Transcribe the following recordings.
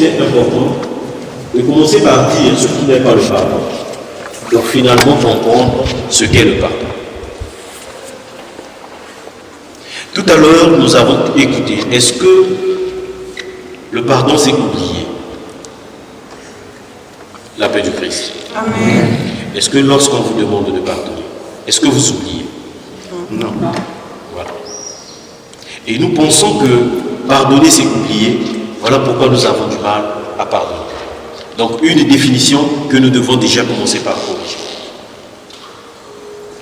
qu'il est important de commencer par dire ce qui n'est pas le pardon, pour finalement comprendre ce qu'est le pardon. Tout à l'heure, nous avons écouté, est-ce que le pardon c'est oublier la paix du Christ? Amen. Est-ce que lorsqu'on vous demande de pardonner, est-ce que vous oubliez? Non. Voilà. Et nous pensons que pardonner c'est oublier, voilà pourquoi nous avons du mal à pardonner. Donc une définition que nous devons déjà commencer par corriger.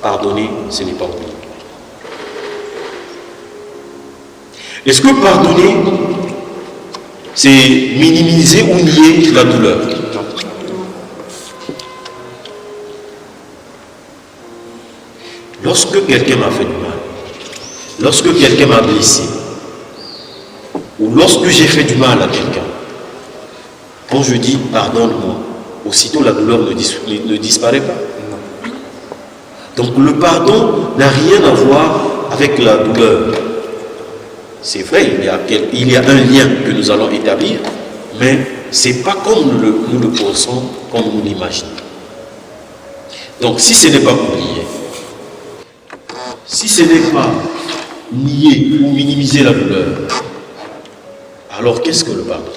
Pardonner, ce n'est pas oublier. Est-ce que pardonner, c'est minimiser ou nier la douleur? Lorsque quelqu'un m'a fait du mal, lorsque quelqu'un m'a blessé, ou lorsque j'ai fait du mal à quelqu'un, quand je dis pardonne-moi, aussitôt la douleur ne disparaît pas. Donc le pardon n'a rien à voir avec la douleur. C'est vrai, il y a un lien que nous allons établir, mais ce n'est pas comme nous le pensons, comme nous l'imaginons. Donc si ce n'est pas oublier, si ce n'est pas nier ou minimiser la douleur, alors qu'est-ce que le pardon?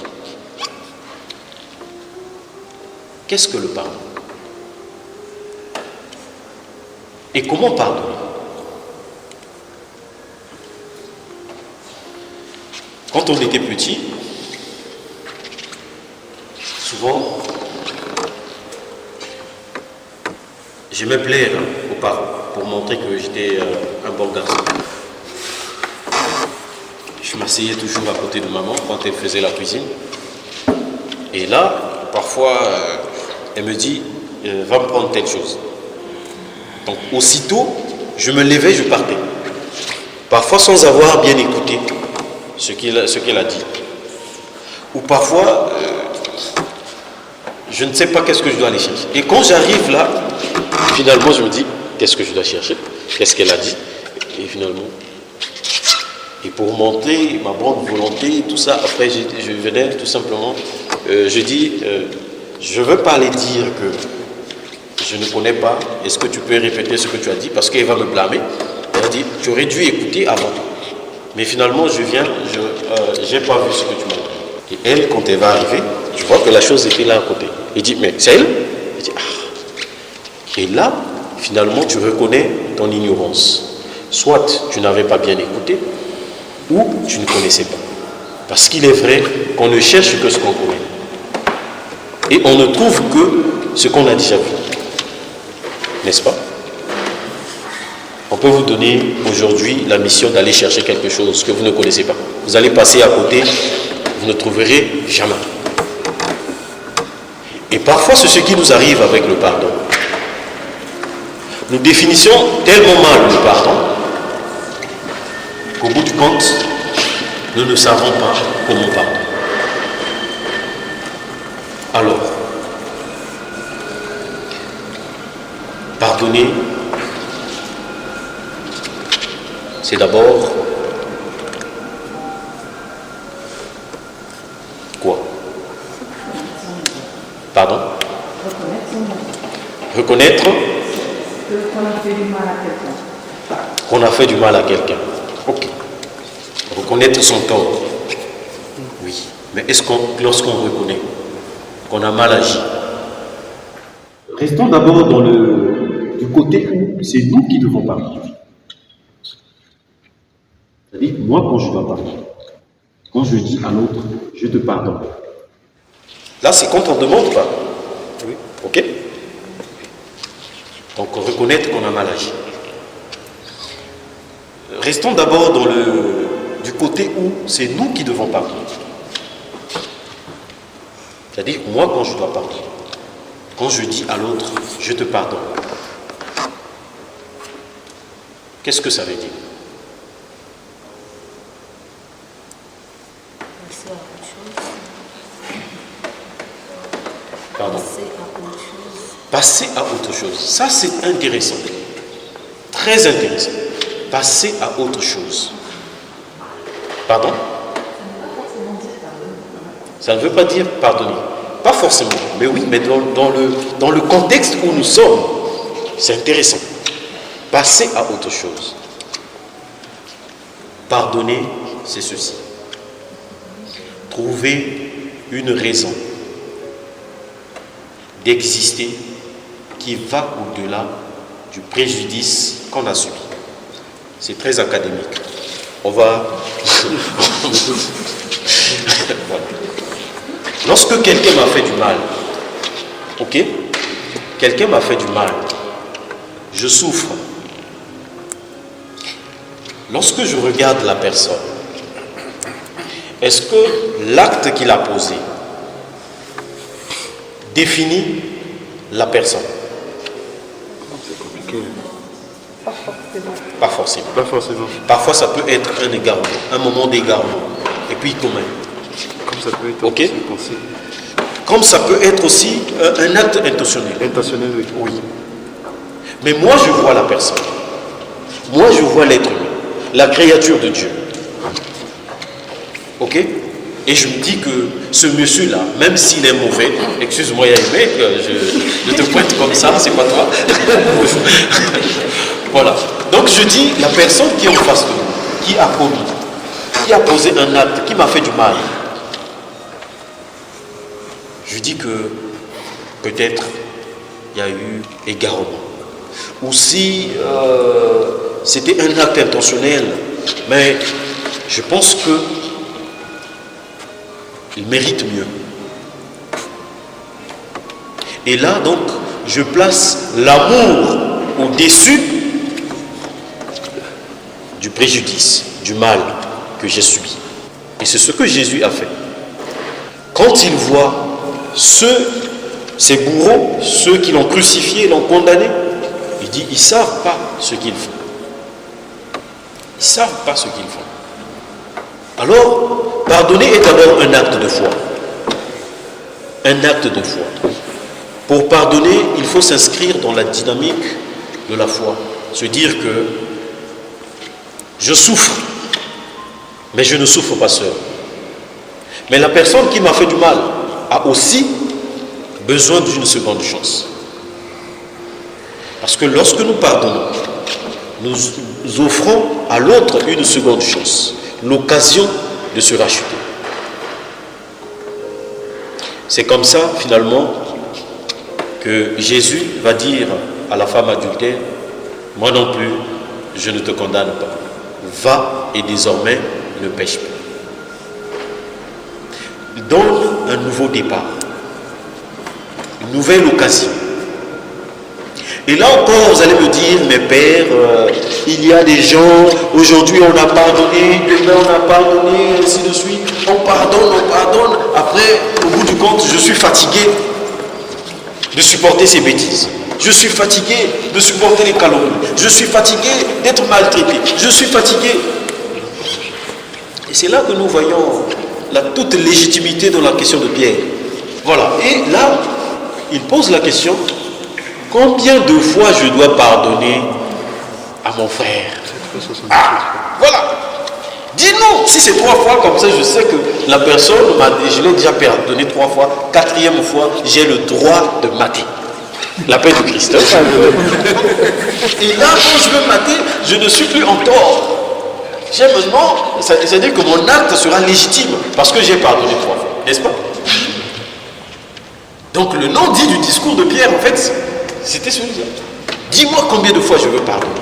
Qu'est-ce que le pardon? Et comment pardonner? Quand on était petit, souvent, j'aimais plaire aux parents pour montrer que j'étais un bon garçon. Je m'asseyais toujours à côté de maman quand elle faisait la cuisine. Et là, parfois, elle me dit, va me prendre telle chose. Donc, aussitôt, je me levais, je partais. Parfois sans avoir bien écouté ce qu'elle a dit. Ou parfois, je ne sais pas qu'est-ce que je dois aller chercher. Et quand j'arrive là, finalement, je me dis, qu'est-ce que je dois chercher? Qu'est-ce qu'elle a dit? Et finalement, et pour montrer ma bonne volonté, tout ça, après je venais tout simplement, je dis, je ne veux pas aller dire que je ne connais pas, est-ce que tu peux répéter ce que tu as dit? Parce qu'elle va me blâmer. Elle a dit, tu aurais dû écouter avant. Mais finalement, je viens, je n'ai pas vu ce que tu m'as dit. Et elle, quand elle va arriver, je vois que la chose était là à côté. Elle dit, mais c'est elle? Elle dit, ah. Et là, finalement, tu reconnais ton ignorance. Soit tu n'avais pas bien écouté, ou tu ne connaissais pas. Parce qu'il est vrai qu'on ne cherche que ce qu'on connaît. Et on ne trouve que ce qu'on a déjà vu. N'est-ce pas? On peut vous donner aujourd'hui la mission d'aller chercher quelque chose que vous ne connaissez pas. Vous allez passer à côté, vous ne trouverez jamais. Et parfois, c'est ce qui nous arrive avec le pardon. Nous définissons tellement mal le pardon qu'au bout du compte, nous ne savons pas comment pardonner. Alors, pardonner, c'est d'abord quoi? Pardon? Reconnaître qu'on a fait du mal à quelqu'un. Qu'on a fait du mal à quelqu'un. Ok. Reconnaître son tort. Oui. Mais est-ce qu'on, lorsqu'on reconnaît qu'on a mal agi? Restons d'abord du côté où c'est nous qui devons parler. C'est-à-dire, moi, quand je dois parler, quand je dis à l'autre, je te pardonne. Là, c'est quand on demande pas. Oui. Ok? Donc, reconnaître qu'on a mal agi. Restons d'abord du côté où c'est nous qui devons parler. C'est-à-dire, moi, quand je dois parler, quand je dis à l'autre, je te pardonne, qu'est-ce que ça veut dire? Pardon? Passer à autre chose. Ça, c'est intéressant. Très intéressant. Passer à autre chose. Pardon? Ça ne veut pas dire pardonner. Pas forcément, mais oui, mais dans le contexte où nous sommes, c'est intéressant. Passer à autre chose. Pardonner, c'est ceci. Trouver une raison d'exister qui va au-delà du préjudice qu'on a subi. C'est très académique. On va... Voilà. Lorsque quelqu'un m'a fait du mal, ok? Quelqu'un m'a fait du mal, je souffre. Lorsque je regarde la personne, est-ce que l'acte qu'il a posé définit la personne? C'est compliqué. Pas forcément. Pas forcément. Pas forcément. Parfois, ça peut être un égarement, un moment d'égarement. Et puis, comment? Comme ça peut être Ok. aussi pensé. Comme ça peut être aussi un acte intentionnel. Intentionnel, oui. Oui. Mais moi, je vois la personne. Moi, je vois l'être humain, la créature de Dieu. Ok? Et je me dis que ce monsieur-là, même s'il est mauvais, excuse-moi, Yaïmé, je te pointe comme ça, c'est pas toi. Voilà. Donc je dis, la personne qui est en face de nous, qui a commis, qui a posé un acte, qui m'a fait du mal, je dis que peut-être il y a eu égarement. Ou si c'était un acte intentionnel, mais je pense que il mérite mieux. Et là, donc, je place l'amour au-dessus du préjudice, du mal que j'ai subi. Et c'est ce que Jésus a fait. Quand il voit ces bourreaux, ceux qui l'ont crucifié, l'ont condamné, il dit, ils ne savent pas ce qu'ils font. Ils ne savent pas ce qu'ils font. Alors, pardonner est d'abord un acte de foi. Un acte de foi. Pour pardonner, il faut s'inscrire dans la dynamique de la foi. Se dire que je souffre, mais je ne souffre pas seul. Mais la personne qui m'a fait du mal a aussi besoin d'une seconde chance. Parce que lorsque nous pardonnons, nous offrons à l'autre une seconde chance, l'occasion de se racheter. C'est comme ça, finalement, que Jésus va dire à la femme adultère, moi non plus, je ne te condamne pas. Va et désormais ne pêche plus. Il donne un nouveau départ, une nouvelle occasion. Et là encore, vous allez me dire, mais père, il y a des gens, aujourd'hui on a pardonné, demain on a pardonné, ainsi de suite. On pardonne. Après, au bout du compte, je suis fatigué de supporter ces bêtises. Je suis fatigué de supporter les calomnies. Je suis fatigué d'être maltraité. Je suis fatigué. Et c'est là que nous voyons la toute légitimité dans la question de Pierre. Voilà. Et là, il pose la question, combien de fois je dois pardonner à mon frère? Voilà. Dis-nous, si c'est 3 fois, comme ça je sais que la personne, je l'ai déjà pardonné 3 fois, 4e fois, j'ai le droit de mater. La paix de Christ. Et là, quand je veux mater, je ne suis plus en tort. J'ai maintenant, c'est-à-dire que mon acte sera légitime, parce que j'ai pardonné 3 fois, n'est-ce pas? Donc le nom dit du discours de Pierre, en fait, c'était celui-là. Dis-moi combien de fois je veux pardonner.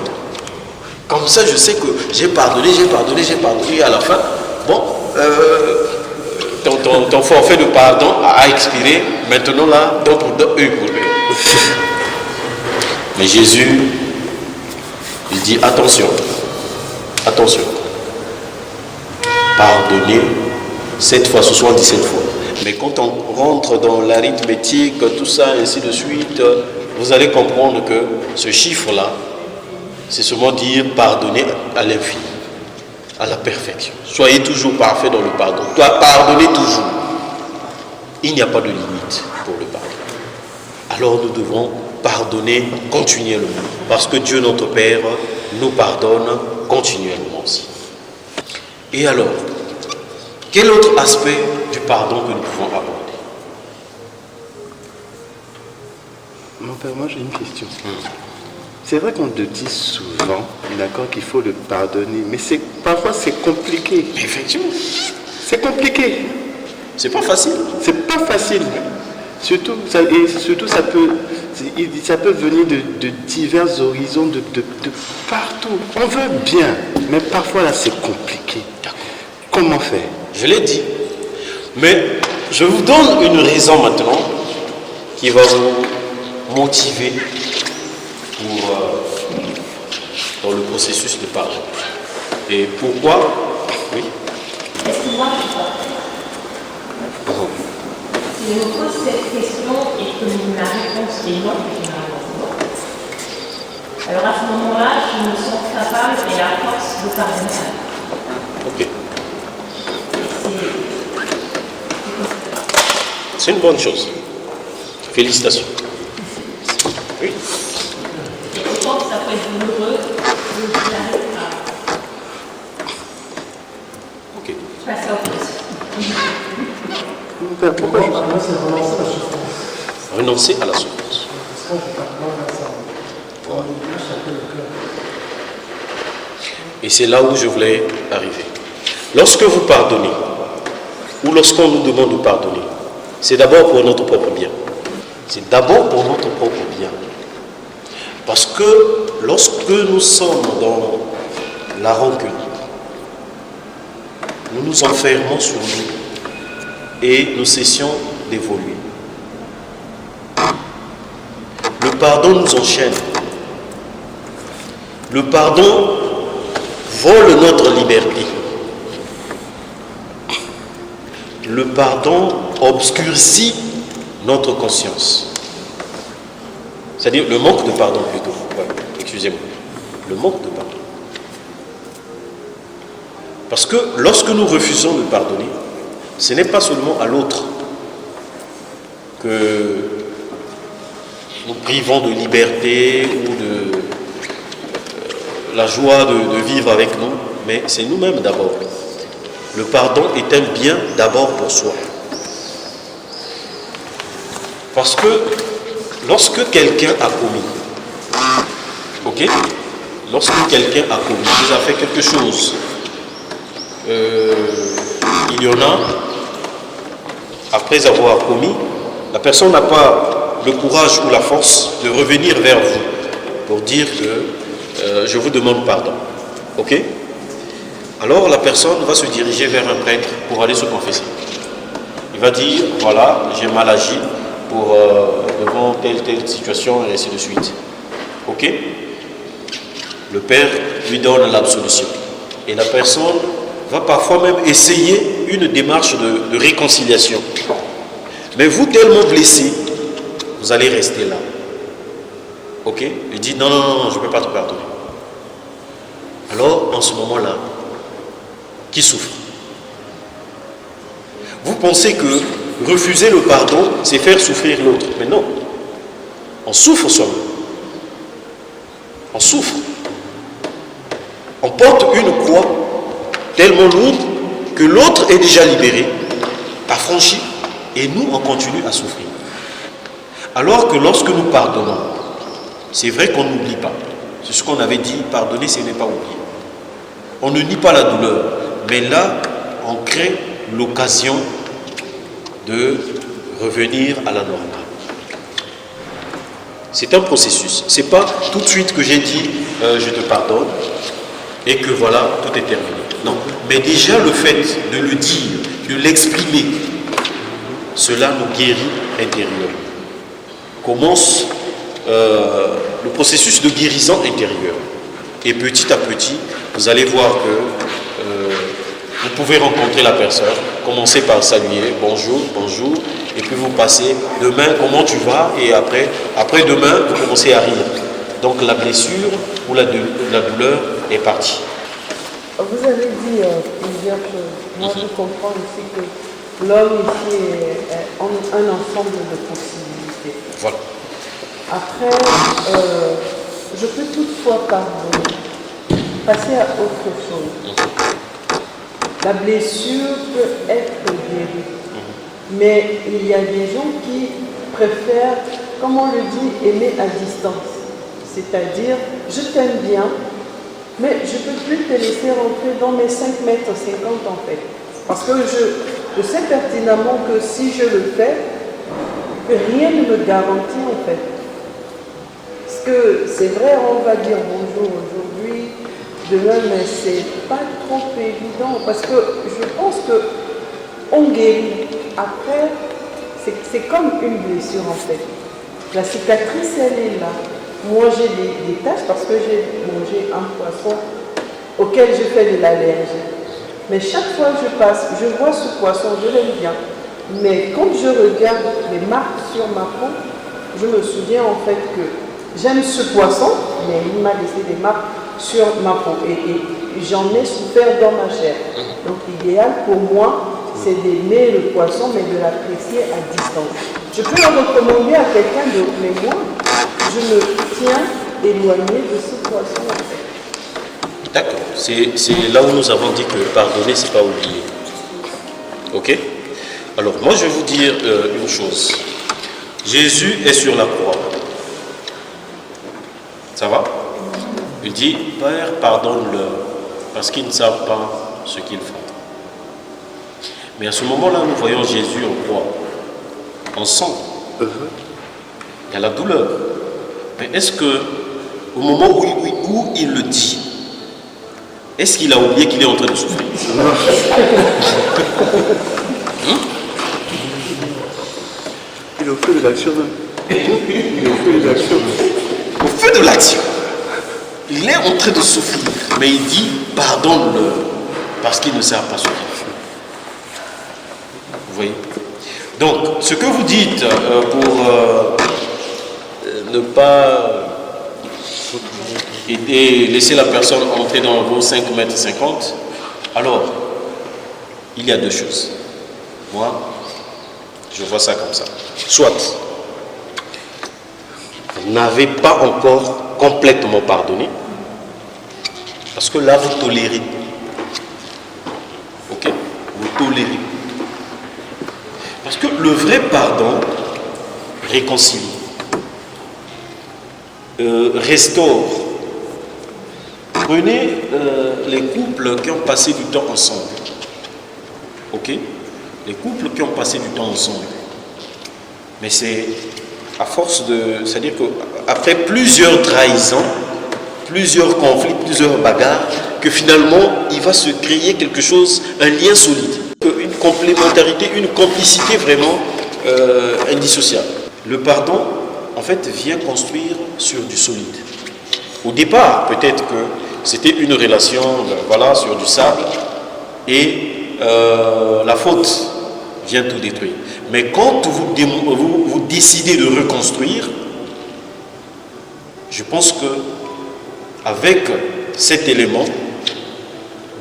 Comme ça, je sais que j'ai pardonné, et à la fin, bon, ton forfait de pardon a expiré, maintenant là, donc pour eux pour eux. Mais Jésus, il dit attention, pardonnez 7 fois, 77 fois. Mais quand on rentre dans l'arithmétique, tout ça, ainsi de suite, vous allez comprendre que ce chiffre-là, c'est seulement dire pardonner à l'infini, à la perfection. Soyez toujours parfait dans le pardon. Pardonnez toujours. Il n'y a pas de limite pour le pardon. Alors nous devons pardonner continuellement. Parce que Dieu notre Père nous pardonne continuellement aussi. Et alors, quel autre aspect du pardon que nous pouvons aborder. Mon père, moi j'ai une question. C'est vrai qu'on te dit souvent, d'accord, qu'il faut le pardonner, mais parfois c'est compliqué. Effectivement. C'est compliqué. C'est pas facile. C'est pas facile. Surtout, ça peut venir de divers horizons, de partout. On veut bien, mais parfois là c'est compliqué. Comment faire? Je l'ai dit. Mais je vous donne une raison maintenant qui va vous motiver dans le processus de pardon. Et pourquoi? Oui. Excuse-moi, je suis pas. Si je me pose cette question et que la réponse est non, généralement c'est non. Alors à ce moment-là, je me sens capable et à force de pardonner. Ok. C'est une bonne chose. Félicitations. Oui. Et autant que ça peut être douloureux, j'arrive à passer au plus. Mon père, pourquoi Renoncer à la souffrance. Voilà. Et c'est là où je voulais arriver. Lorsque vous pardonnez, ou lorsqu'on nous demande de pardonner, c'est d'abord pour notre propre bien. C'est d'abord pour notre propre bien. Parce que lorsque nous sommes dans la rancune, nous nous enfermons sur nous et nous cessions d'évoluer. Le pardon nous enchaîne. Le pardon vole notre liberté. Le pardon obscurcit notre conscience. C'est-à-dire le manque de pardon plutôt. Ouais, excusez-moi. Le manque de pardon. Parce que lorsque nous refusons de pardonner, ce n'est pas seulement à l'autre que nous privons de liberté ou de la joie de vivre avec nous, mais c'est nous-mêmes d'abord. Le pardon est un bien d'abord pour soi. Parce que lorsque quelqu'un a commis, ok, lorsque quelqu'un a commis, vous a fait quelque chose, il y en a, après avoir commis, la personne n'a pas le courage ou la force de revenir vers vous pour dire que je vous demande pardon. Ok? Alors la personne va se diriger vers un prêtre pour aller se confesser. Il va dire, voilà, j'ai mal agi devant telle situation et ainsi de suite. Ok? Le Père lui donne l'absolution. Et la personne va parfois même essayer une démarche de réconciliation. Mais vous, tellement blessé, vous allez rester là. Ok? Il dit, non, je ne peux pas te pardonner. Alors, en ce moment-là, qui souffre? Vous pensez que refuser le pardon, c'est faire souffrir l'autre. Mais non. On souffre seulement. On souffre. On porte une croix tellement lourde que l'autre est déjà libéré, affranchi, et nous, on continue à souffrir. Alors que lorsque nous pardonnons, c'est vrai qu'on n'oublie pas. C'est ce qu'on avait dit, pardonner, ce n'est pas oublier. On ne nie pas la douleur, mais là, on crée l'occasion de revenir à la normale. C'est un processus. Ce n'est pas tout de suite que j'ai dit je te pardonne et que voilà, tout est terminé. Non. Mais déjà le fait de le dire, de l'exprimer, cela nous guérit intérieurement. Commence le processus de guérison intérieure. Et petit à petit, vous allez voir que vous pouvez rencontrer la personne, commencer par saluer, bonjour, et puis vous passez, demain, comment tu vas? Et après demain, vous commencez à rire. Donc la blessure ou la douleur est partie. Vous avez dit plusieurs choses. Moi, je comprends ici que l'homme ici est un ensemble de possibilités. Voilà. Après, je peux toutefois pardonner, passer à autre chose. La blessure peut être guérie. Mais il y a des gens qui préfèrent, comme on le dit, aimer à distance. C'est-à-dire, je t'aime bien, mais je ne peux plus te laisser rentrer dans mes 5 mètres 50 en fait. Parce que je sais pertinemment que si je le fais, rien ne me garantit en fait. Parce que c'est vrai, on va dire bonjour aujourd'hui, demain, mais c'est pas trop évident. Parce que je pense que on guérit. Après, c'est comme une blessure en fait. La cicatrice, elle est là. Moi, j'ai des taches parce que j'ai mangé un poisson auquel je fais de l'allergie. Mais chaque fois que je passe, je vois ce poisson, je l'aime bien. Mais quand je regarde les marques sur ma peau, je me souviens en fait que j'aime ce poisson, mais il m'a laissé des marques sur ma peau. Et j'en ai souffert dans ma chair. Donc l'idéal pour moi, c'est d'aimer le poisson, mais de l'apprécier à distance. Je peux le recommander à quelqu'un d'autre, mais moi, je me tiens éloigné de ce poisson en fait. D'accord. C'est là où nous avons dit que pardonner, c'est pas oublier. Ok? Alors, moi, je vais vous dire une chose. Jésus est sur la croix. Ça va? Il dit, Père, pardonne-leur, parce qu'ils ne savent pas ce qu'ils font. Mais à ce moment-là, nous voyons Jésus en croix. On sent. Il y a la douleur. Mais est-ce que, au moment où il le dit, est-ce qu'il a oublié qu'il est en train de souffrir? Il est au feu de l'action. Il est au feu de l'action. Au feu de l'action. Il est en train de souffrir. Mais il dit, pardonne-leur, parce qu'ils ne savent pas ce qu'ils font. Vous voyez? Donc, ce que vous dites pour ne pas aider, laisser la personne entrer dans vos 5 mètres 50, alors, il y a deux choses. Moi, je vois ça comme ça. Soit, vous n'avez pas encore complètement pardonné, parce que là, vous tolérez. Ok? Vous tolérez. Parce que le vrai pardon réconcilie, restaure. Prenez les couples qui ont passé du temps ensemble. Ok? Les couples qui ont passé du temps ensemble. Mais c'est à force de... C'est-à-dire qu'après plusieurs trahisons, plusieurs conflits, plusieurs bagarres, que finalement, il va se créer quelque chose, un lien solide. Une complémentarité, une complicité vraiment indissociable. Le pardon, en fait, vient construire sur du solide. Au départ, peut-être que c'était une relation, voilà, sur du sable, et la faute vient tout détruire. Mais quand vous décidez de reconstruire, je pense que avec cet élément,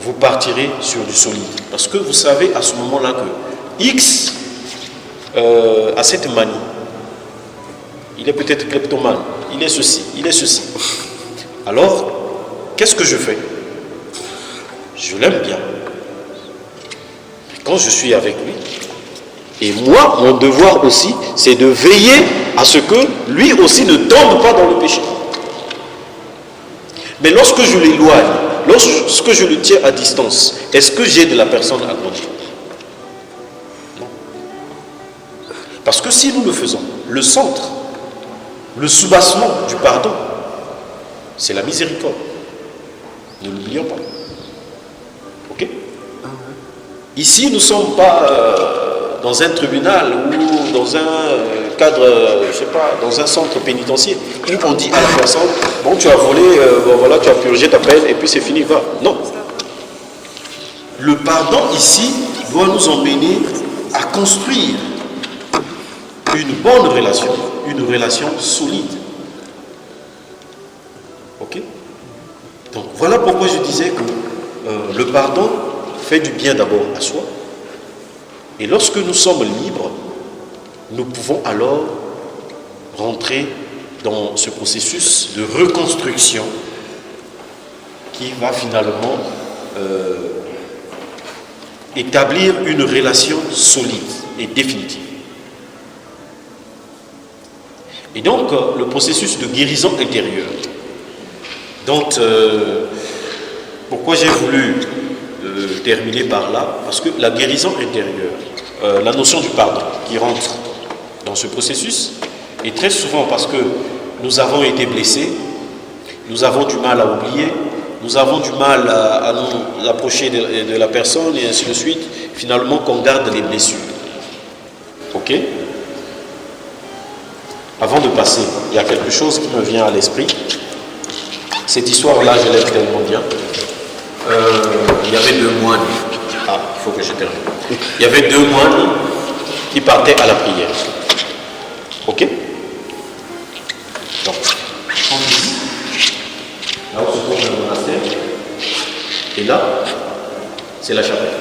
vous partirez sur du solide. Parce que vous savez à ce moment-là que X a cette manie. Il est peut-être kleptomane, il est ceci, il est ceci. Alors, qu'est-ce que je fais? Je l'aime bien. Quand je suis avec lui, et moi, mon devoir aussi, c'est de veiller à ce que lui aussi ne tombe pas dans le péché. Mais lorsque je l'éloigne, lorsque je le tiens à distance, est-ce que j'aide la personne à grandir? Non. Parce que si nous le faisons, le centre, le soubassement du pardon, c'est la miséricorde. Ne l'oublions pas. Ok? Ici, nous ne sommes pas dans un tribunal ou dans un cadre, je sais pas, dans un centre pénitentiaire où on dit à la personne, bon, tu as volé, bon, voilà, tu as purgé ta peine et puis c'est fini, va. Non. Le pardon ici doit nous emmener à construire une bonne relation, une relation solide. Ok? Donc voilà pourquoi je disais que le pardon fait du bien d'abord à soi. Et lorsque nous sommes libres, nous pouvons alors rentrer dans ce processus de reconstruction qui va finalement établir une relation solide. et définitive. Et donc, le processus de guérison intérieure. Donc, pourquoi j'ai voulu terminer par là? Parce que la guérison intérieure, la notion du pardon qui rentre dans ce processus, et très souvent parce que nous avons été blessés, nous avons du mal à oublier, nous avons du mal à nous approcher de la personne et ainsi de suite, finalement qu'on garde les blessures. Ok? Avant de passer, il y a quelque chose qui me vient à l'esprit. Cette histoire-là, je l'aime tellement bien. Il y avait deux moines. Ah, il faut que je termine. Il y avait deux moines qui partaient à la prière. Ok? Donc, là où se trouve le monastère, et là, c'est la chapelle.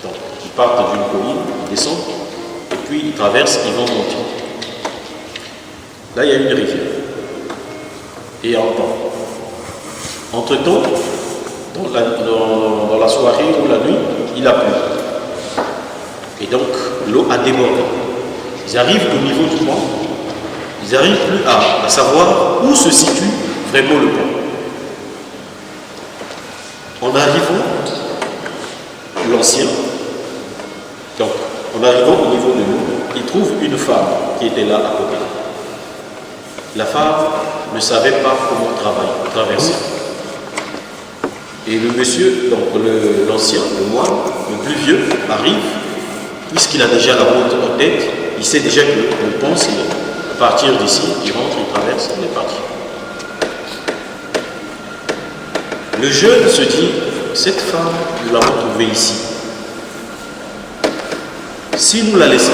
Donc, ils partent d'une colline, ils descendent, et puis ils traversent, ils vont monter. Là, il y a une rivière. Et il y a un temps. Entre-temps, dans la soirée ou la nuit, il a plu. Et donc, l'eau a débordé. Ils arrivent au niveau du pont. Ils n'arrivent plus à savoir où se situe vraiment le pont. En arrivant, l'ancien, donc en arrivant au niveau de l'eau, il trouve une femme qui était là à côté. La femme ne savait pas comment traverser. Et le monsieur, donc l'ancien, le moine, le plus vieux, arrive, puisqu'il a déjà la route en tête, il sait déjà que le pont, c'est à partir d'ici, il rentre, il traverse, il est parti. Le jeune se dit, cette femme, nous l'avons trouvée ici. Si nous la laissons,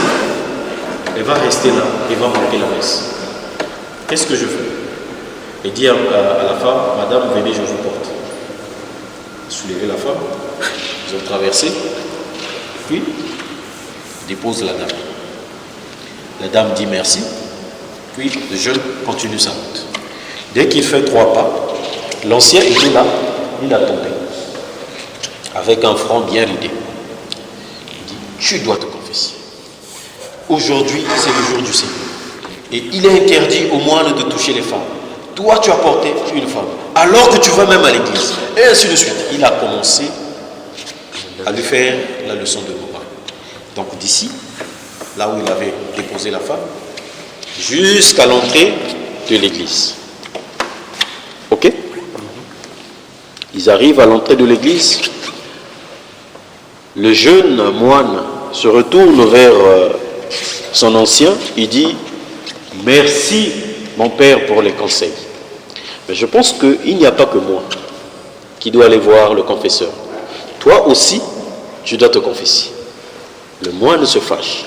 elle va rester là et va manquer la messe. Qu'est-ce que je fais? Et dit à la femme, madame, venez, je vous porte. Soulever la femme, ils ont traversé, puis dépose la dame. La dame dit merci, puis le jeune continue sa route. Dès qu'il fait 3 pas, l'ancien était là, il a tombé, avec un front bien ridé. Il dit, tu dois te confesser. Aujourd'hui, c'est le jour du Seigneur. Et il est interdit aux moines de toucher les femmes. Toi, tu as porté une femme, alors que tu vas même à l'église. Et ainsi de suite. Il a commencé à lui faire la leçon de morale. Donc d'ici, là où il avait déposé la femme, jusqu'à l'entrée de l'église. Ok? Ils arrivent à l'entrée de l'église. Le jeune moine se retourne vers son ancien. Il dit, merci mon père pour les conseils. Mais je pense qu'il n'y a pas que moi qui dois aller voir le confesseur. Toi aussi, tu dois te confesser. Le moine se fâche.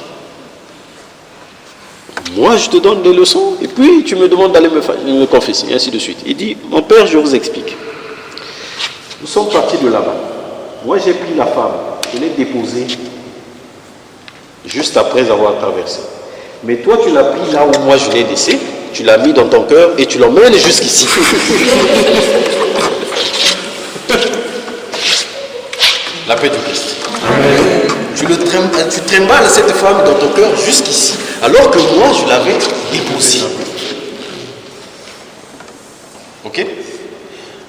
Moi, je te donne des leçons et puis tu me demandes d'aller me confesser, et ainsi de suite. Il dit, mon père, je vous explique. Nous sommes partis de là-bas. Moi, j'ai pris la femme, je l'ai déposée juste après avoir traversé. Mais toi, tu l'as pris là où moi je l'ai laissé, tu l'as mis dans ton cœur et tu l'emmènes jusqu'ici. La paix du Christ. Tu trimbales cette femme dans ton cœur jusqu'ici, alors que moi je l'avais déposée. Ok?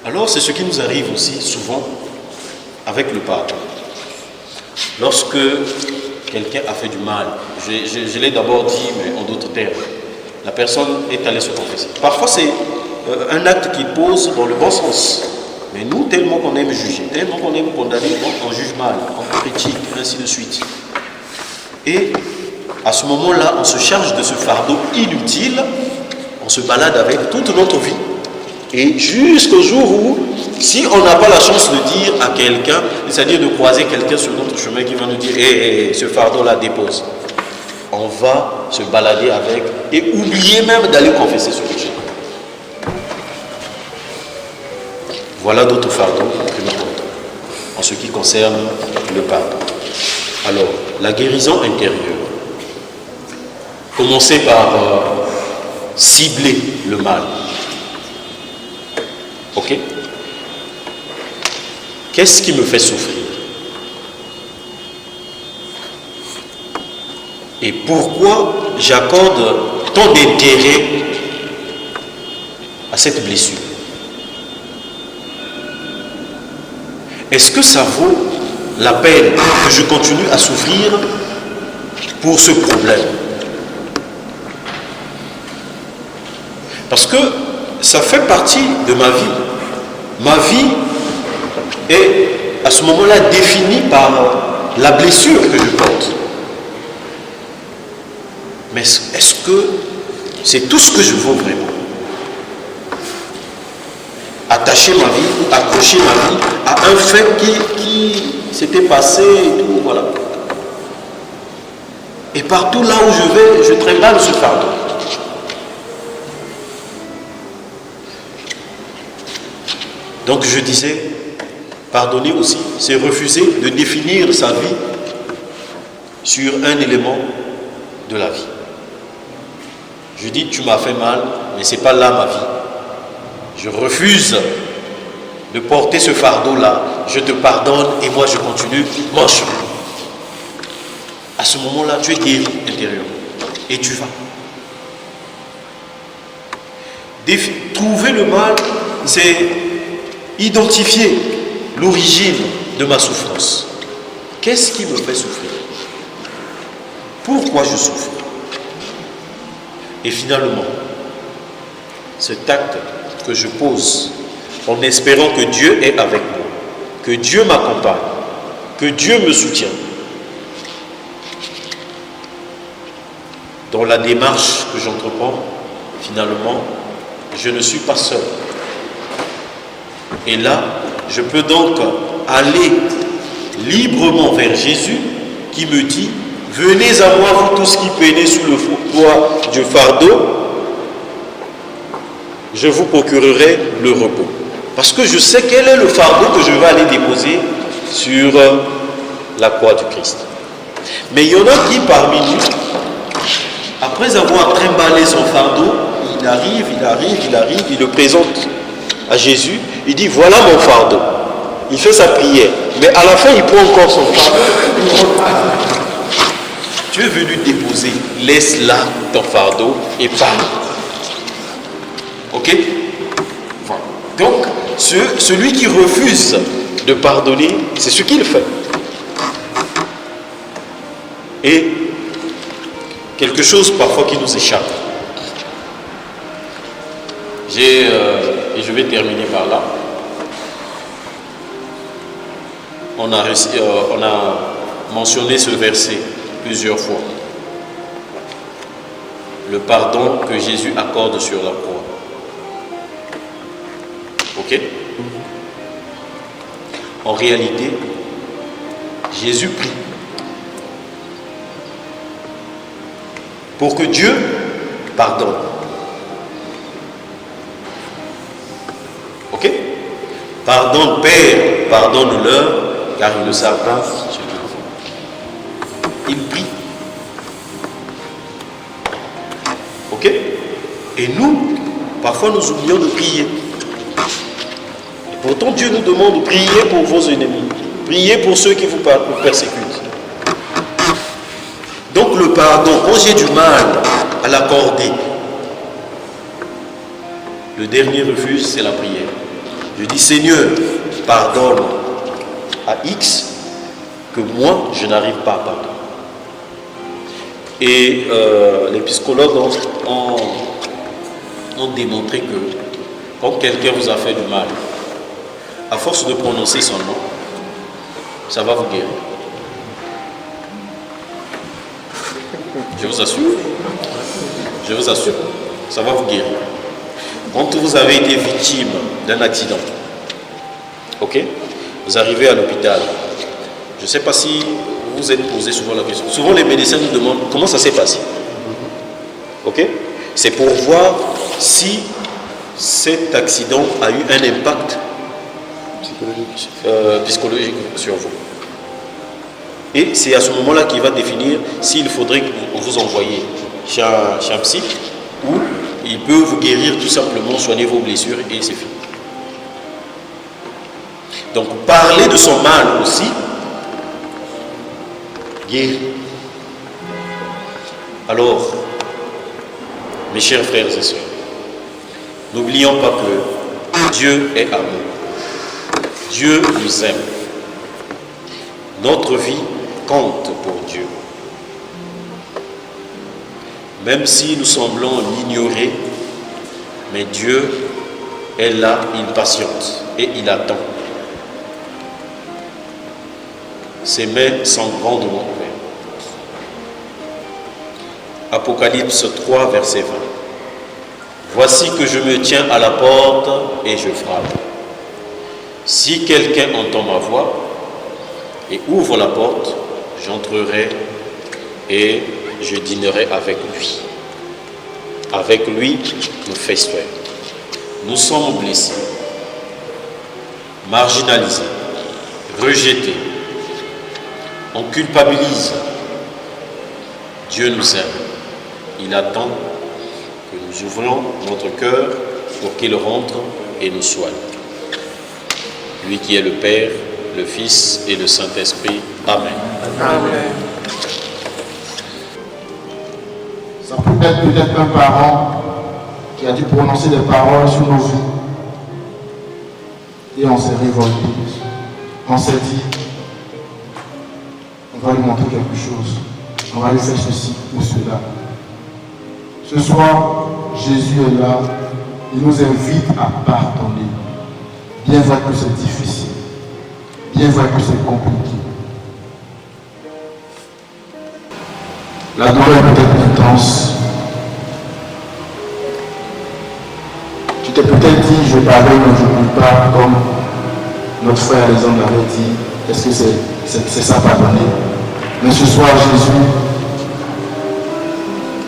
Alors c'est ce qui nous arrive aussi souvent avec le pardon. Lorsque quelqu'un a fait du mal, je l'ai d'abord dit, mais en d'autres termes, la personne est allée se confesser. Parfois c'est un acte qui pose dans le bon sens. Mais nous, tellement qu'on aime juger, tellement qu'on aime condamner, on juge mal, on critique, ainsi de suite. Et à ce moment-là, on se charge de ce fardeau inutile, on se balade avec toute notre vie. Et jusqu'au jour où, si on n'a pas la chance de dire à quelqu'un, c'est-à-dire de croiser quelqu'un sur notre chemin qui va nous dire, ce fardeau-là dépose, on va se balader avec et oublier même d'aller confesser ce péché. Voilà d'autres fardeaux que nous portons en ce qui concerne le pardon. Alors, la guérison intérieure. Commencez par cibler le mal. Ok? Qu'est-ce qui me fait souffrir? Et pourquoi j'accorde tant d'intérêt à cette blessure? Est-ce que ça vaut la peine que je continue à souffrir pour ce problème? Parce que ça fait partie de ma vie. Ma vie est à ce moment-là définie par la blessure que je porte. Mais est-ce que c'est tout ce que je vaux vraiment? Attacher ma vie ou accrocher ma vie à un fait qui s'était passé et tout, voilà. Et partout là où je vais, je trimballe ce fardeau. Donc je disais, pardonner aussi, c'est refuser de définir sa vie sur un élément de la vie. Je dis, tu m'as fait mal, mais ce n'est pas là ma vie. Je refuse de porter ce fardeau-là. Je te pardonne et moi je continue mon chemin. À ce moment-là, tu es guéri intérieurement et tu vas. Trouver le mal, c'est identifier l'origine de ma souffrance. Qu'est-ce qui me fait souffrir? Pourquoi je souffre? Et finalement, cet acte que je pose en espérant que Dieu est avec moi, que Dieu m'accompagne, que Dieu me soutient, dans la démarche que j'entreprends, finalement, je ne suis pas seul. Et là, je peux donc aller librement vers Jésus qui me dit, venez à moi, vous tous qui peinez sous le poids du fardeau, je vous procurerai le repos. Parce que je sais quel est le fardeau que je vais aller déposer sur la croix du Christ. Mais il y en a qui parmi nous, après avoir trimballé son fardeau, il arrive, il le présente à Jésus, il dit voilà mon fardeau. Il fait sa prière, mais à la fin il prend encore son fardeau. Tu es venu déposer, laisse là ton fardeau et parle. Ok? Voilà. Donc, celui qui refuse de pardonner, c'est ce qu'il fait. Et quelque chose parfois qui nous échappe. Et je vais terminer par là. On a mentionné ce verset plusieurs fois. Le pardon que Jésus accorde sur la croix. Ok? En réalité, Jésus prie pour que Dieu pardonne. Ok? Pardonne, Père, pardonne-leur, car ils ne savent pas ce qu'ils font. Il prie. Ok? Et nous, parfois nous oublions de prier. Et pourtant Dieu nous demande de prier pour vos ennemis. Priez pour ceux qui vous persécutent. Donc le pardon, quand j'ai du mal à l'accorder, le dernier refuge, c'est la prière. Je dis, Seigneur, pardonne à X que moi, je n'arrive pas à pardonner. Et les psychologues ont démontré que quand quelqu'un vous a fait du mal, à force de prononcer son nom, ça va vous guérir. Je vous assure. Je vous assure. Ça va vous guérir. Quand vous avez été victime d'un accident, ok, vous arrivez à l'hôpital, je ne sais pas si vous vous êtes posé souvent la question. Souvent les médecins nous demandent comment ça s'est passé. Ok, c'est pour voir si cet accident a eu un impact psychologique sur vous. Et c'est à ce moment-là qu'il va définir s'il faudrait que vous envoyiez chez un psy ou il peut vous guérir tout simplement, soigner vos blessures et c'est fini. Donc parler de son mal aussi guérit. Alors, mes chers frères et sœurs, n'oublions pas que Dieu est amour. Dieu nous aime. Notre vie compte pour Dieu. Même si nous semblons l'ignorer, mais Dieu est là, il patiente et il attend. Ses mains sont grandes ouvertes. Apocalypse 3, verset 20. Voici que je me tiens à la porte et je frappe. Si quelqu'un entend ma voix et ouvre la porte, j'entrerai et je dînerai avec lui. Avec lui, nous festerons. Nous sommes blessés, marginalisés, rejetés. On culpabilise. Dieu nous aime. Il attend que nous ouvrions notre cœur pour qu'il rentre et nous soigne. Lui qui est le Père, le Fils et le Saint-Esprit. Amen. Amen. Ça peut être peut-être un parent qui a dû prononcer des paroles sur nos vies. Et on s'est révolté. On s'est dit, on va lui montrer quelque chose. On va lui faire ceci ou cela. Ce soir, Jésus est là. Il nous invite à pardonner. Bien vrai que c'est difficile. Bien vrai que c'est compliqué. La douleur peut être intense. Tu t'es peut-être dit, je pardonne, mais je ne peux pas, comme notre frère Alexandre l'avait dit. Est-ce que c'est ça pardonner? Mais ce soir, Jésus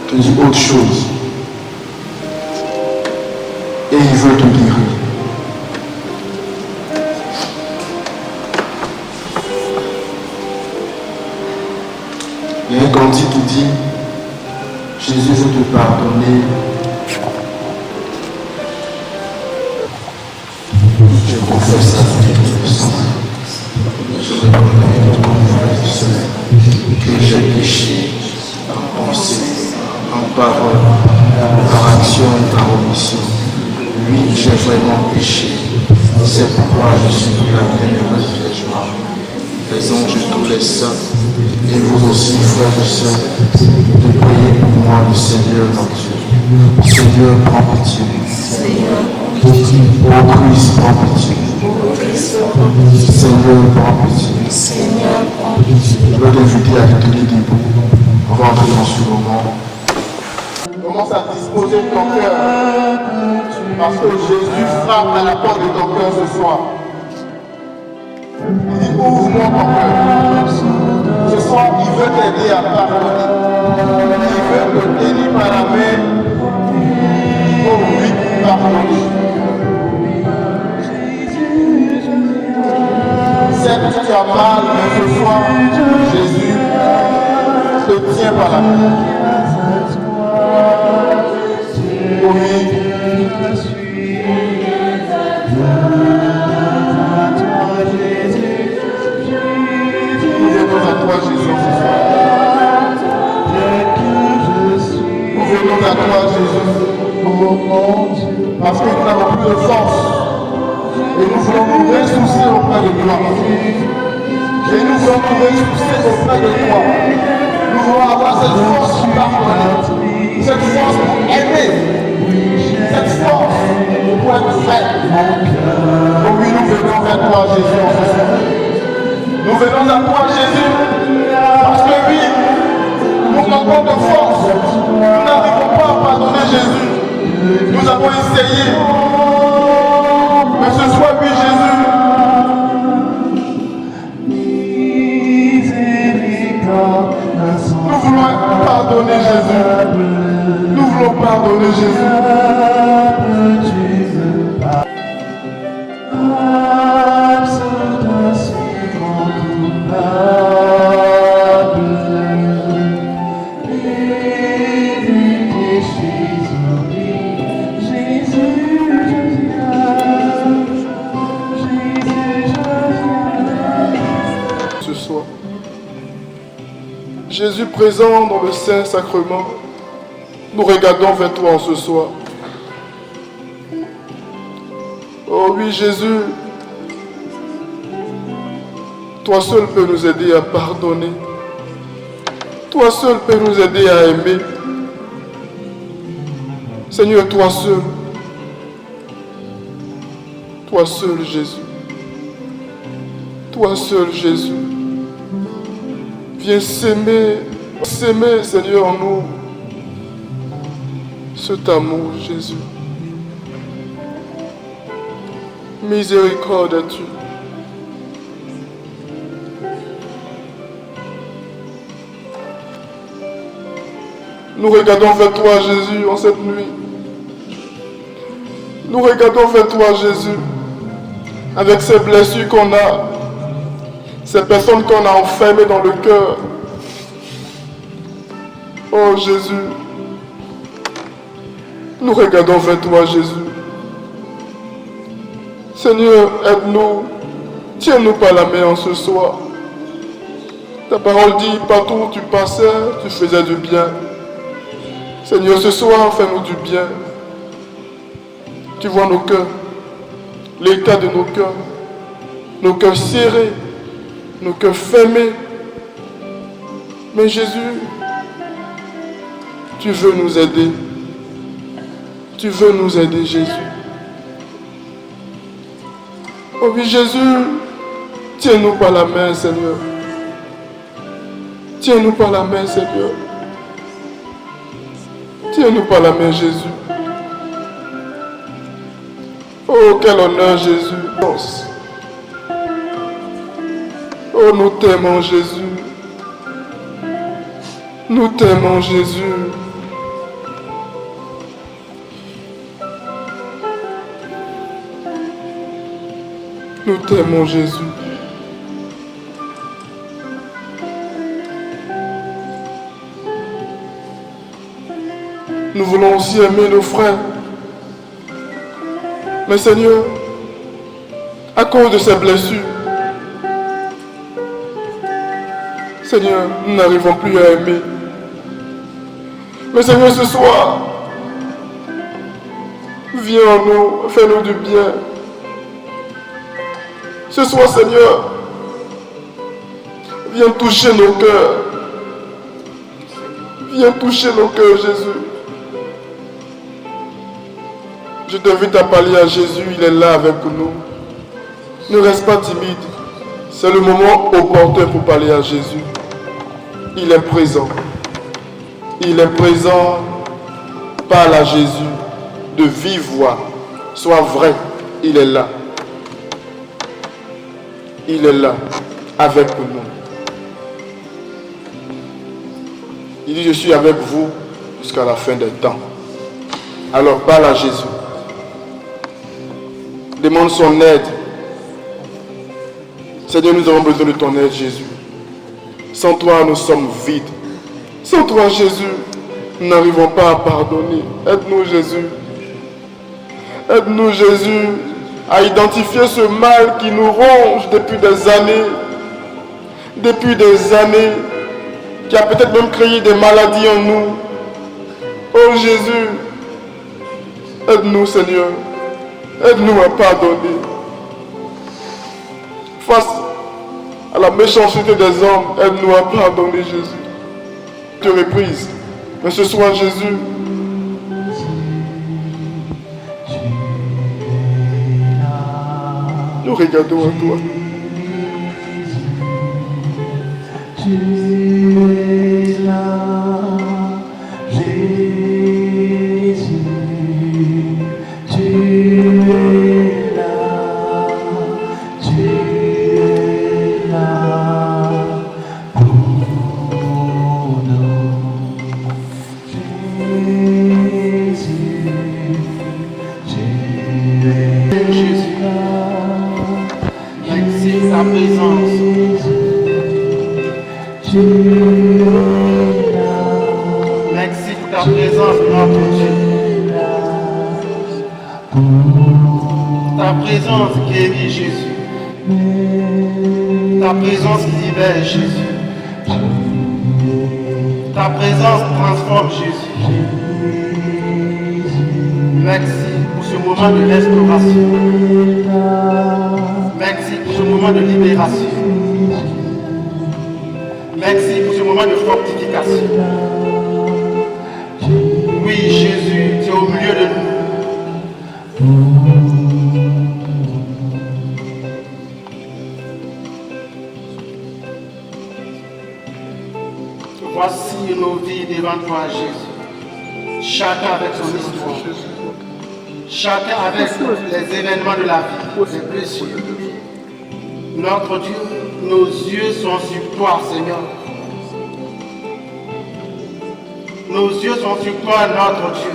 te dit autre chose. Et il veut te guérir. Il y a un cantique qui dit, Jésus veut te pardonner. Je confesse avec le sang. Je reconnais que j'ai péché en pensée, en parole, par action et par omission. Oui, j'ai vraiment péché. C'est pourquoi je suis la bienheureuse Vierge Marie. Les anges et tous les saints, et vous aussi, frères et sœurs, de prier pour moi le Seigneur notre Dieu. Seigneur, prends pitié. Ô Christ, prends pitié. Seigneur, prends pitié. Je veux t'inviter à te tenir debout. On va entrer dans ce moment. Commence à disposer de ton cœur. Parce que Jésus frappe à la porte de ton cœur ce soir. Il dit, ouvre-moi ton cœur. Ce soir, il veut t'aider à pardonner. Il veut te tenir par la main. Oh oui, pardonne. Certes, tu as mal, mais ce soir, Jésus te tient par la main. Oh oui. Nous venons à toi, Jésus, ce soir. Nous venons à toi, Jésus. Parce que nous n'avons plus de force. Et nous voulons nous ressourcer auprès de toi. Et nous voulons nous ressourcer auprès de toi. Nous voulons avoir cette force pour pardonner. Cette force pour aimer. Cette force pour être vrai. Oh oui, nous venons vers toi, Jésus, en ce soir. Nous venons à toi, Jésus, parce que oui, nous manquons de force. Nous n'arrivons pas à pardonner Jésus. Nous avons essayé. Mais ce soir, oui, Jésus, nous voulons pardonner Jésus. Nous voulons pardonner Jésus. Jésus présent dans le Saint-Sacrement, nous regardons vers toi en ce soir. Oh oui, Jésus, toi seul peux nous aider à pardonner. Toi seul peux nous aider à aimer. Seigneur, toi seul. Toi seul, Jésus. Toi seul, Jésus. Viens s'aimer, Seigneur, en nous. Cet amour, Jésus. Miséricorde as-tu. Nous regardons vers toi, Jésus, en cette nuit. Nous regardons vers toi, Jésus, avec ces blessures qu'on a, ces personnes qu'on a enfermées dans le cœur. Oh Jésus, nous regardons vers toi, Jésus. Seigneur, aide-nous, tiens-nous par la main en ce soir. Ta parole dit, partout où tu passais, tu faisais du bien. Seigneur, ce soir, fais-nous du bien. Tu vois nos cœurs, l'état de nos cœurs serrés, nos cœurs fermés. Mais Jésus, tu veux nous aider. Tu veux nous aider, Jésus. Oh oui, Jésus, tiens-nous par la main, Seigneur. Tiens-nous par la main, Seigneur. Tiens-nous par la main, Jésus. Oh, quel honneur, Jésus. Oh, nous t'aimons, Jésus. Nous t'aimons, Jésus. Nous t'aimons, Jésus. Nous voulons aussi aimer nos frères. Mais Seigneur, à cause de ces blessures, Seigneur, nous n'arrivons plus à aimer. Mais Seigneur, ce soir, viens en nous, fais-nous du bien. Ce soir, Seigneur, viens toucher nos cœurs. Viens toucher nos cœurs, Jésus. Je t'invite à parler à Jésus, il est là avec nous. Ne reste pas timide. C'est le moment opportun pour parler à Jésus. Il est présent. Il est présent. Parle à Jésus de vive voix. Sois vrai, il est là. Il est là, avec nous. Il dit, je suis avec vous jusqu'à la fin des temps. Alors parle à Jésus. Demande son aide. Seigneur, nous avons besoin de ton aide, Jésus. Sans toi, nous sommes vides. Sans toi, Jésus, nous n'arrivons pas à pardonner. Aide-nous, Jésus. Aide-nous, Jésus, à identifier ce mal qui nous ronge depuis des années. Depuis des années. Qui a peut-être même créé des maladies en nous. Oh Jésus, aide-nous, Seigneur. Aide-nous à pardonner. Face à la méchanceté des hommes, aide-nous à pardonner, Jésus. Te reprise. Mais ce soir, Jésus, nous regardons à toi. Tu es là, Jésus. Tu es là, tu es là pour nous. Jésus, tu es là. Merci sa présence. Tu es là. Merci pour ta présence, notre Dieu. Ta présence guérit, Jésus. Ta présence libère, Jésus. Ta présence transforme Jésus. Merci pour ce moment de restauration. Merci pour ce moment de libération. Merci pour ce moment de fortification. Oui, Jésus, tu es au milieu de nous. Voici nos vies devant toi, Jésus. Chacun avec son histoire. Chacun avec les événements de la vie, les précieux. Notre Dieu, nos yeux sont sur toi, Seigneur. Nos yeux sont sur toi, notre Dieu.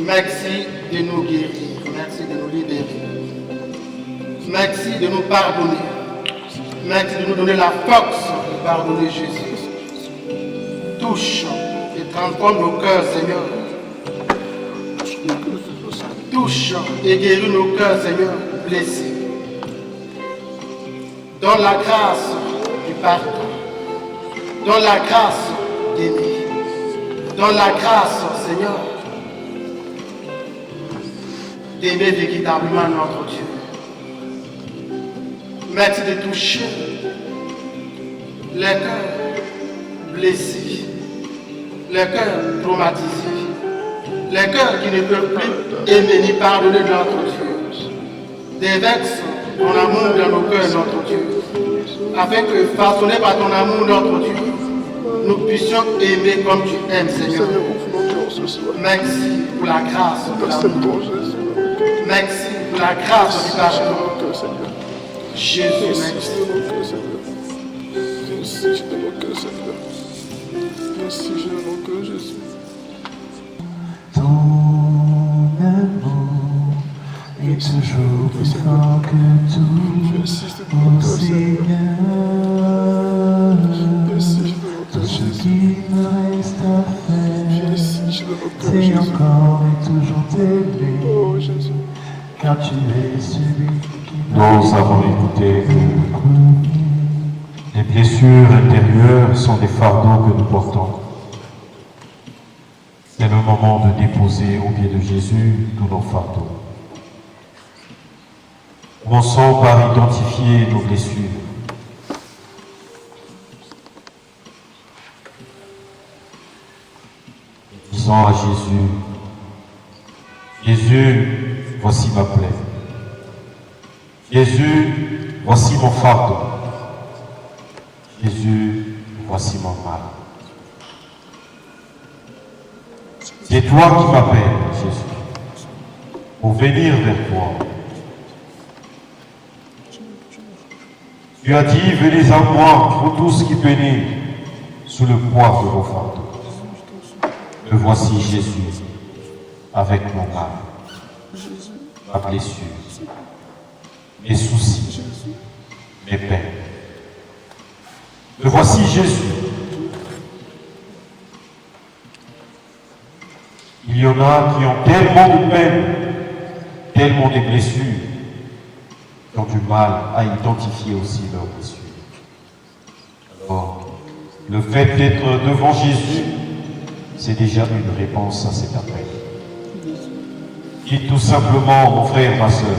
Merci de nous guérir. Merci de nous libérer. Merci de nous pardonner. Merci de nous donner la force de pardonner, Jésus. Touche et transforme nos cœurs, Seigneur. Touche et guéris nos cœurs, Seigneur, blessés. Donne la grâce du pardon. Donne la grâce d'aimer. Donne la grâce, Seigneur, d'aimer véritablement notre Dieu. Merci de toucher les cœurs blessés, les cœurs traumatisés, les cœurs qui ne peuvent plus aimer ni pardonner notre Dieu. Déverse ton amour dans nos cœurs, notre Dieu, afin que, façonnés par ton amour, notre Dieu, nous puissions aimer comme tu aimes, Seigneur. Merci pour la grâce de l'amour. Merci pour la grâce du pardon. Jésus, merci. Merci, je mon cœur, Seigneur. Merci, je mon cœur, Jésus. Ton amour est toujours plus fort que tout, mon Seigneur. Tout ce qui me reste à faire, c'est encore et toujours t'aimer. Oh, Jésus. Car tu es celui qui Nous avons écouté que les blessures intérieures sont des fardeaux que nous portons. C'est le moment de déposer au pied de Jésus tous nos fardeaux. Commençons par identifier nos blessures. Disons à Jésus, Jésus, voici ma plaie. Jésus, voici mon fardeau. Jésus, voici mon mal. C'est toi qui m'appelles, Jésus, pour venir vers toi. Tu as dit, venez à moi, vous tous qui peinez sous le poids de vos fardeaux. Me voici, Jésus, avec mon mal, ma blessure, mes soucis, mes peines. Me voici, Jésus. Il y en a qui ont tellement de peine, tellement de blessures, qui ont du mal à identifier aussi leurs blessures. Alors, le fait d'être devant Jésus, c'est déjà une réponse à cet appel. Dites tout simplement, mon frère, ma soeur,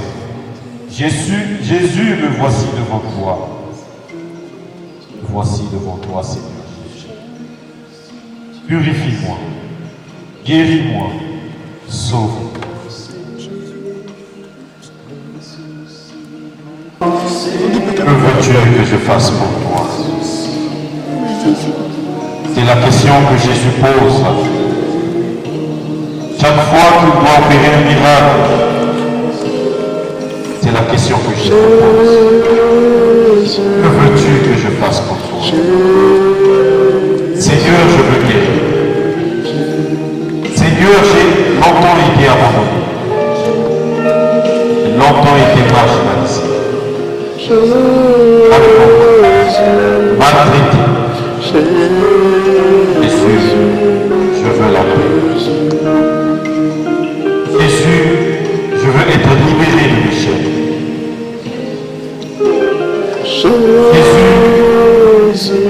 Jésus, me voici devant toi. Me voici devant toi, Seigneur Jésus. Purifie-moi, guéris-moi, sauve-moi. Que veux-tu que je fasse pour toi? C'est la question que Jésus pose. Chaque fois qu'il doit opérer un miracle, c'est la question que Jésus pose. Que veux-tu que je fasse pour toi? Seigneur, je veux guérir. Seigneur, j'ai longtemps été abandonné. J'ai longtemps été marginalisé. Maltraité. Jésus, je veux la paix. Jésus, je veux être libéré de mes chaînes. Jésus,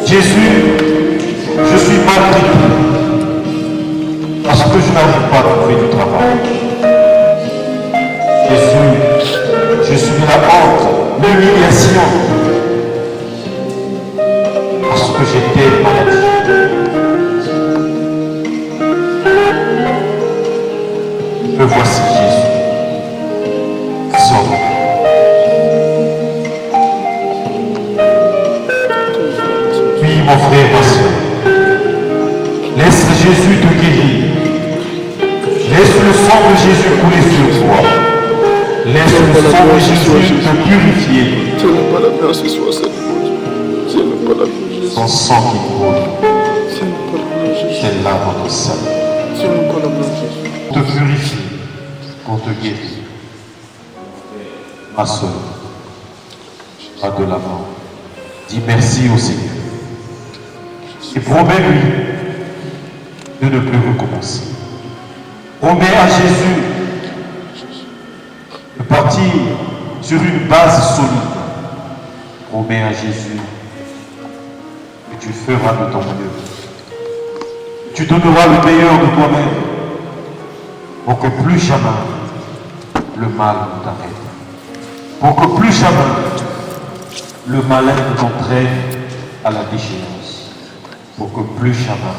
Jésus, je suis maltraité parce que je n'arrive pas à trouver du travail. Jésus, je suis la honte, l'humiliation parce que j'étais maladie. Me voici Jésus. Sauve. Oui, mon frère, ma soeur. Laisse Jésus te guérir. Laisse le sang de Jésus couler sur toi. Laisse le sang de Jésus te purifier. Tu n'as pas la bien ce soir, Seigneur. Tu n'as pas la bien, Jésus. Son sang qui coule, Tu n'as pas la bien, Jésus. c'est là votre salut. Tu n'as pas la bien, Jésus. Te purifier, pour te guérir. Ma soeur, va de l'avant. Dis merci au Seigneur. Et promets-lui de ne plus recommencer. Promets à Jésus de partir sur une base solide. Promets à Jésus que tu feras de ton mieux. Tu donneras le meilleur de toi-même pour que plus jamais le mal ne t'arrête. Pour que plus jamais le malin ne t'entraîne à la déchéance. Pour que plus jamais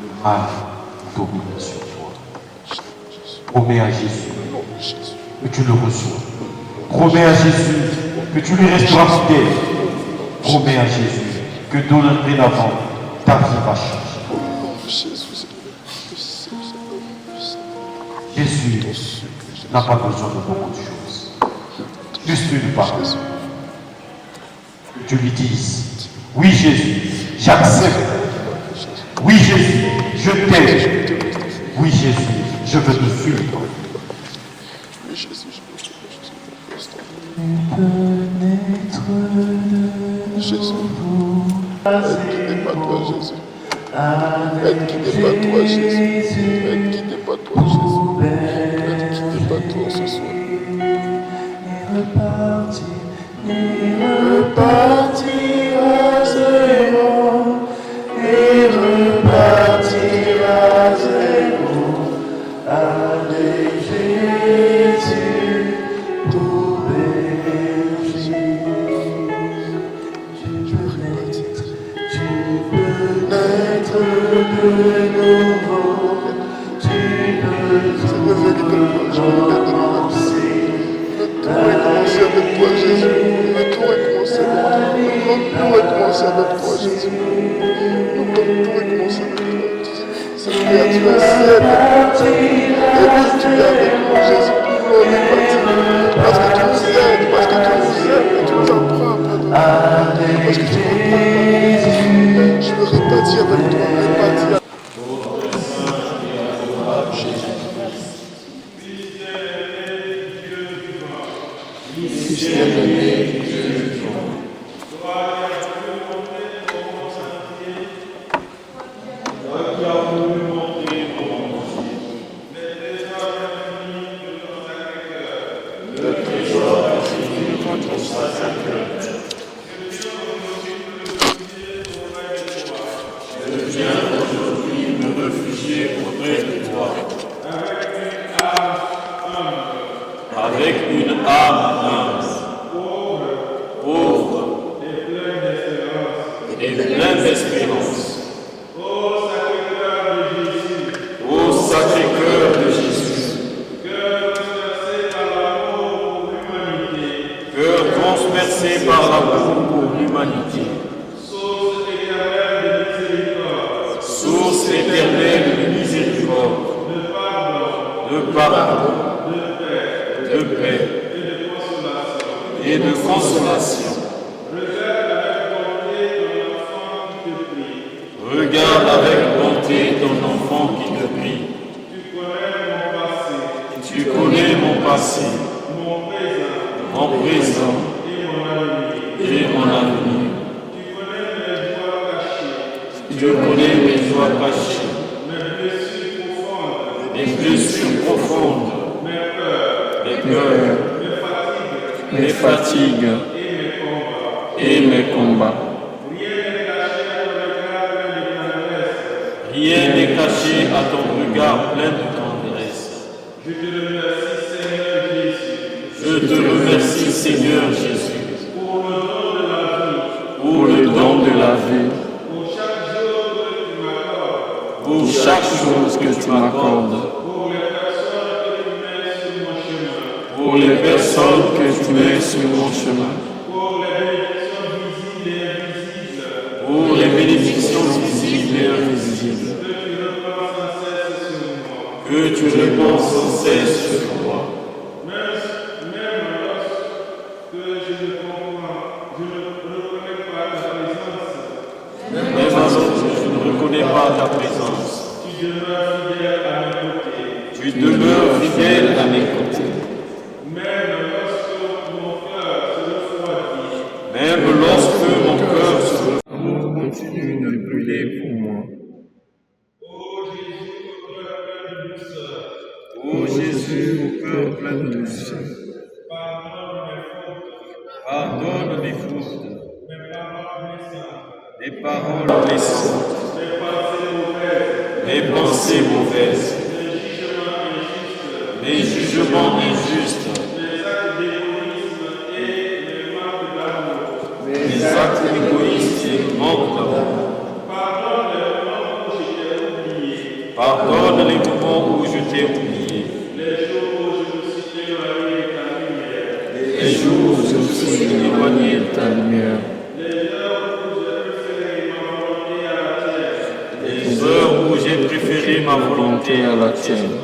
le mal domine sur toi. Promets à Jésus que tu le reçois. Promets à Jésus que tu lui resteras fidèle. Promets à Jésus que dorénavant ta vie va changer. Jésus n'a pas besoin de beaucoup de choses. Juste une parole. Que tu lui dises, oui Jésus, j'accepte. Oui Jésus, je t'aime. Oui Jésus, je veux te suivre. Oui, Jésus, je veux te suivre. Jésus. Aide qui n'est pas toi, Jésus. Aide qui n'est pas toi, Jésus. Aide qui n'est pas toi, Jésus. Aide qui n'est pas toi ce soir. Et repartir à zéro, et repartir à zéro, avec Jésus pour berger. Tu peux naître de nouveau, tu peux tout recommencer. Tout recommencer avec toi, Jésus. Tout recommencer avec toi. Tout recommencer avec toi, Jésus. Nous voulons tout recommencer avec toi. Seigneur, tu es ciel. Et puis tu es avec nous, Jésus. Nous on est partis. Parce que tu nous aides, parce que tu nous aides, et tu nous apprends, pardon. Parce que tu nous apprends. Je veux répartir avec toi, répartir. Avec une âme humble, pauvre et pleine d'espérance. Ô Sacré-Cœur de Jésus, cœur transpercé par l'amour pour l'humanité, source éternelle de miséricorde, de pardon, de paix et de consolation. Regarde avec bonté ton enfant qui te prie. Tu connais mon passé, mon présent et mon avenir. Tu connais mes joies cachées, mes blessures profondes, mes peurs, mes fatigues et mes combats. Rien n'est caché à ton regard plein de tendresse. Je te remercie, Seigneur Jésus, Pour le don de la vie, pour chaque chose que tu m'accordes, pour les personnes que tu mets sur mon chemin, pour les bénédictions visibles et invisibles, que tu réponds sans cesse sur moi. Même alors que je ne reconnais pas ta présence, tu demeures fidèle à mes côtés. Même lorsque mon cœur se l'amour continue de brûler pour moi. Ô Jésus, au cœur plein de douceur, pardonne mes fautes, mes paroles blessantes, mes pensées mauvaises, mes jugements injustes, mes actes égoïstes et manque d'amour. Pardonne les moments où je t'ai oublié, les jours où je me suis éloigné de ta lumière, les heures où j'ai préféré ma volonté à la tienne.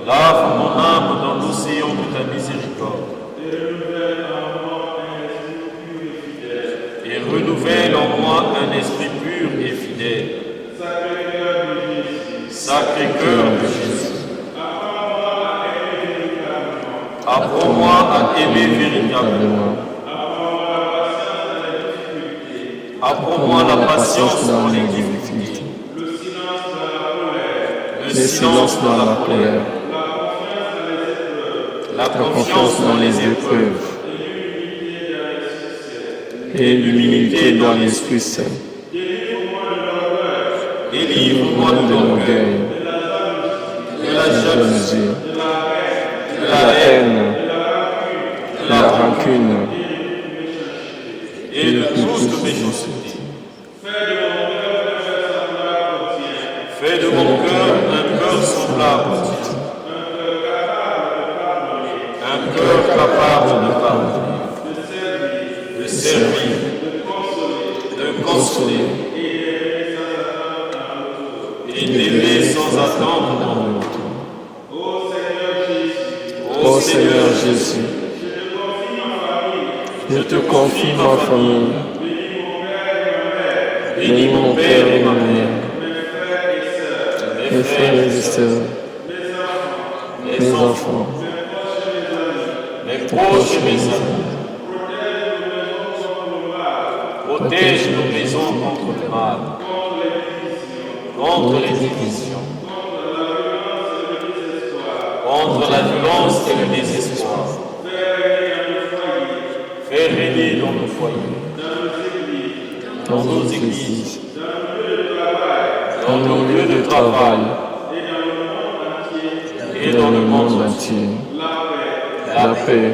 Lave mon âme dans l'océan de ta miséricorde et renouvelle en moi un esprit pur et fidèle. Sacré-Cœur de Jésus, apprends-moi à aimer véritablement. Apprends-moi la patience dans les difficultés, le silence dans la colère, la confiance dans les épreuves et l'humilité dans l'Esprit Saint. Délivre-moi de l'orgueil, de la jalousie, de la haine, de la rancune et de toute méchanceté. Fais de mon cœur un cœur semblable à toi, un cœur capable de pardonner, de servir, de consoler et d'aimer sans attendre mon retour. Ô Seigneur Jésus, je te confie ma famille, bénis mon père et ma mère, mes frères et sœurs, mes enfants, mes proches et mes amis. Protège nos maisons contre le mal, contre les divisions, contre la violence et le désespoir. Fais régner dans nos foyers, dans nos églises, dans nos lieux de travail et dans le monde entier. la paix,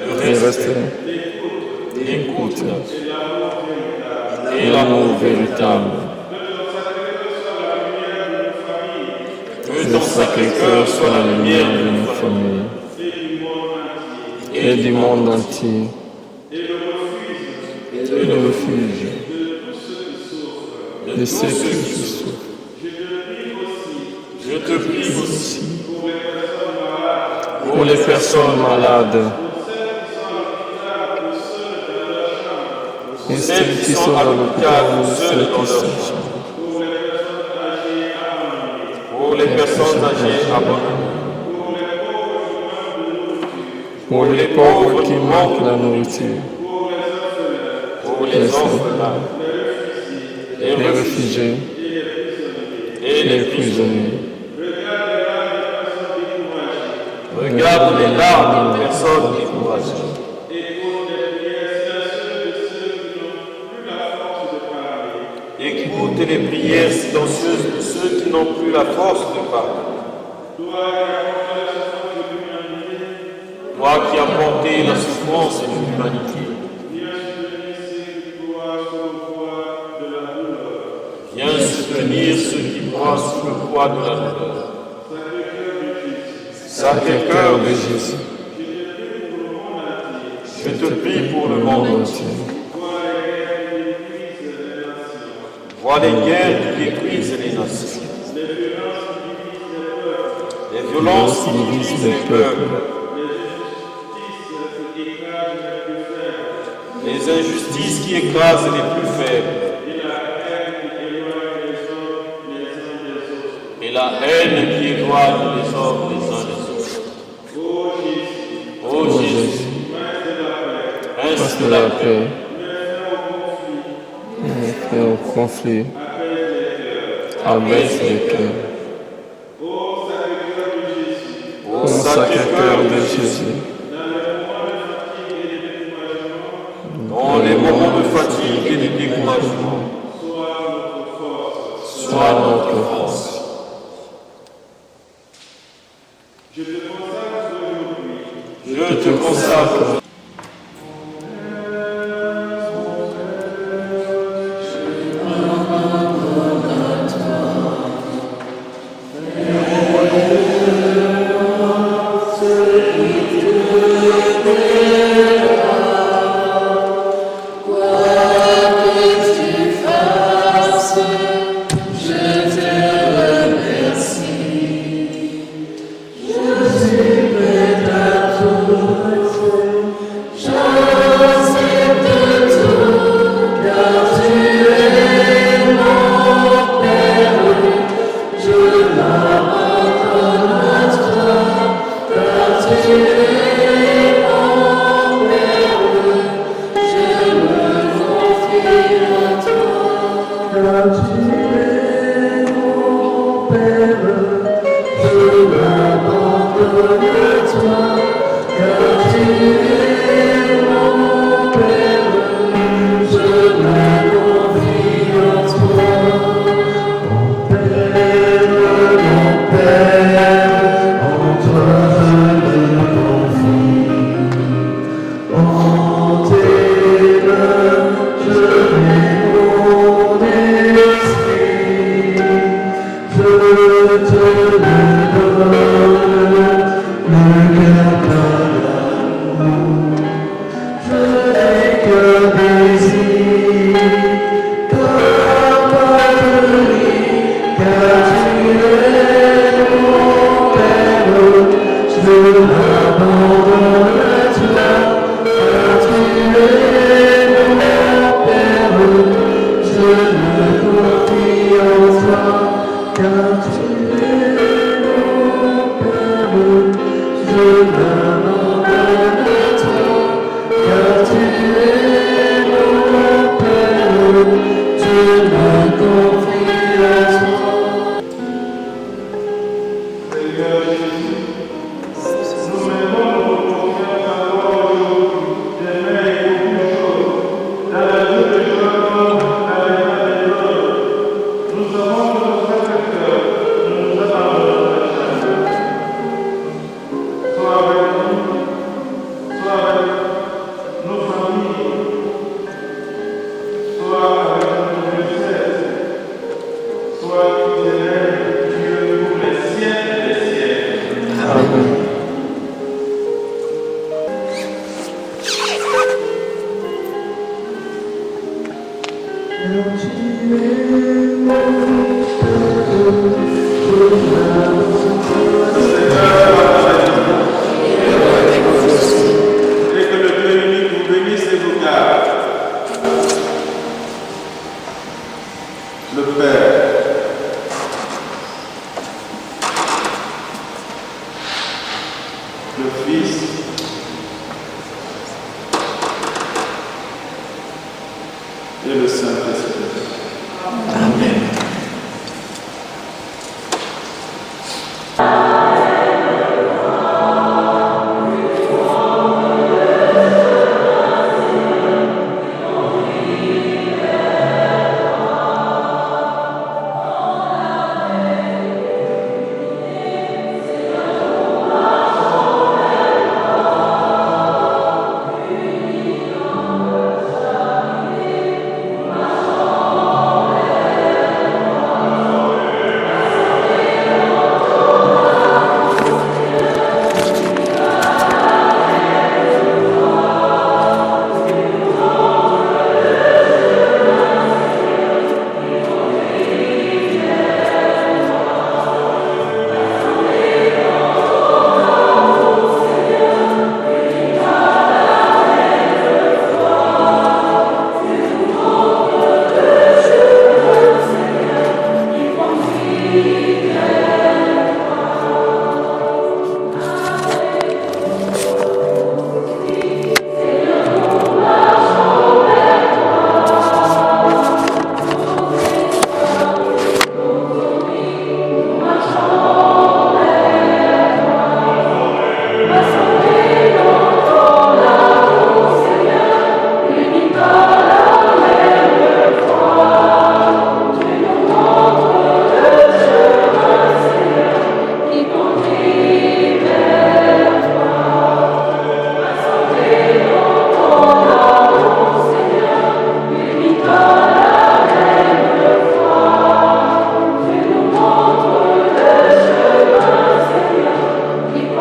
Le respect, l'écoute et l'amour véritable. Que ton Sacré-Cœur soit la lumière de nos familles et du monde entier, et le refuge de ceux qui souffrent. Je te prie aussi Pour les personnes malades et ceux qui sont à l'hôpital ou ceux qui sont pour les personnes âgées abandonnées, pour les pauvres qui manquent la nourriture, pour les orphelins, les les réfugiés réfugiés et et les les prisonniers. prisonniers. Regarde les larmes des personnes découragées. Écoute les prières silencieuses de ceux qui n'ont plus la force de parler. Toi qui as porté la souffrance de l'humanité, viens soutenir ceux qui broient sous le poids de la douleur. Sacré-Cœur de Jésus, je te prie pour le monde entier. Vois les guerres qui détruisent les nations, les violences qui divisent les peuples, les injustices qui écrasent les plus faibles, et la haine qui éloigne les hommes les uns des autres. Ô Jésus, Prince de la paix, et au conflit, abaisse les cœurs. ô Sacré-Cœur de Jésus, dans les moments de fatigue et de découragement, sois notre force. Je te consacre. Le Père, le Fils